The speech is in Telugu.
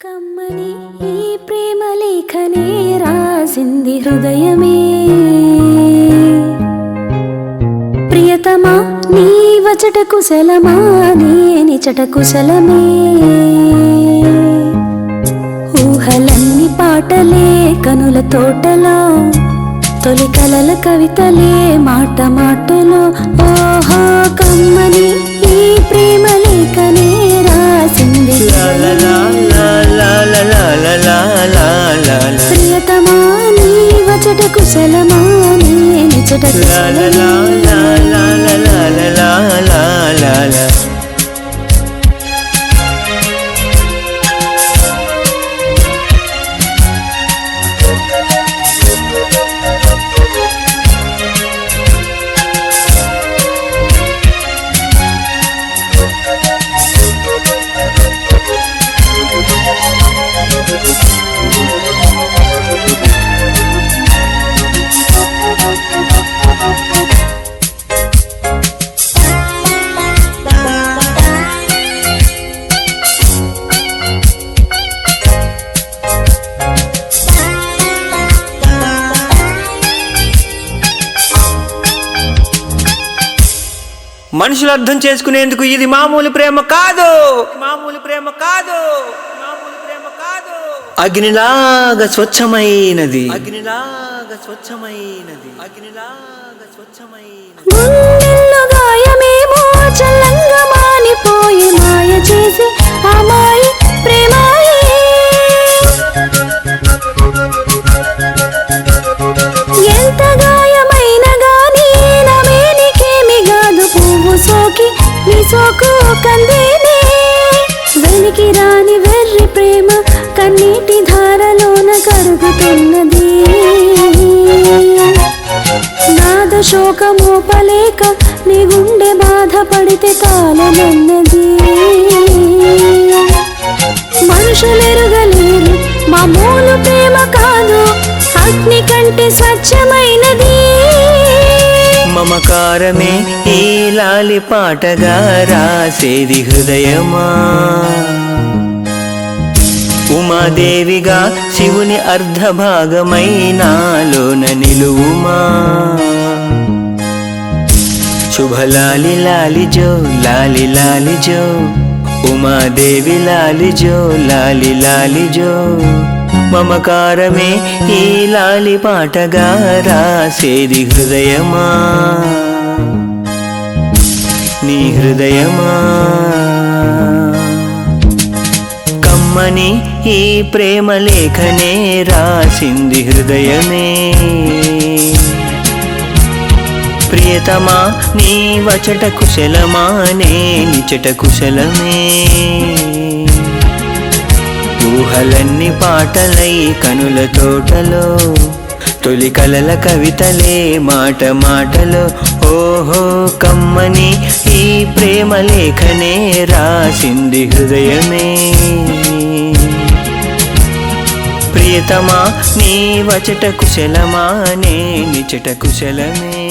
కమ్మని ఈ ప్రేమ లేఖనే రాసింది హృదయమే ప్రియతమా నీ వచట కుశలమా నీ నిచట కుశలమే ఊహలన్నీ పాటలే కనుల తోటలో తొలి కలల కవితలే మాట మాటలో ఓహో కమ్మని ఈ ప్రేమ లేఖనే రాసింది ప్రియతమా నీ వచట కుశలమా నీ నిచట మనుషులు అర్థం చేసుకునేందుకు ఇది మామూలు ప్రేమ కాదు, మామూలు ప్రేమ కాదు, మామూలు ప్రేమ కాదు. అగ్నిలాగా స్వచ్ఛమైనది, అగ్నిలాగా స్వచ్ఛమైనది, అగ్నిలాగా స్వచ్ఛమైనది. గుండెల్లో గాయమేమో చల్లంగా మానిపోయి మాయ చేసి అమాయి ప్రేమాయి ఎంత గాయమైన గానీ నమేనికేమి గాదు పువ్వు సోకి నీ సోకు కందేనే వెలికి రాని వెర్రి ప్రేమ కన్నీటి ధారలోన కరుగుతున్నది నాద శోకమోపలేక నీ గుండె బాధపడితే కాలమన్నది మనుషులెరుగలేరు మామూలు ప్రేమ కాదు అగ్ని కంటే స్వచ్ఛమైనది మమకారమే ఈ లాలి పాటగా రాసేది హృదయమా ఉమాదేవిగా శివుని అర్ధభాగమై నాలోన నిలువుమా శుభలాలి లాలి జో లాలి లాలి జో ఉమాదేవి లాలి జో లాలి లాలి జో మమకారమే ఈ లాలి పాటగా రాసేది హృదయమా నీ హృదయమా కమ్మని ఈ ప్రేమ లేఖనే రాసింది హృదయమే ప్రియతమా నీ వచట కుశలమా నే నిచట కుశలమే ఊహలన్నీ పాటలై కనుల తోటలో తొలి కలల కవితలే మాట మాటలో ఓహో కమ్మని ఈ ప్రేమ లేఖనే రాసింది హృదయమే ప్రియతమా నీ వచట కుశలమా నే నిచట కుశలమే.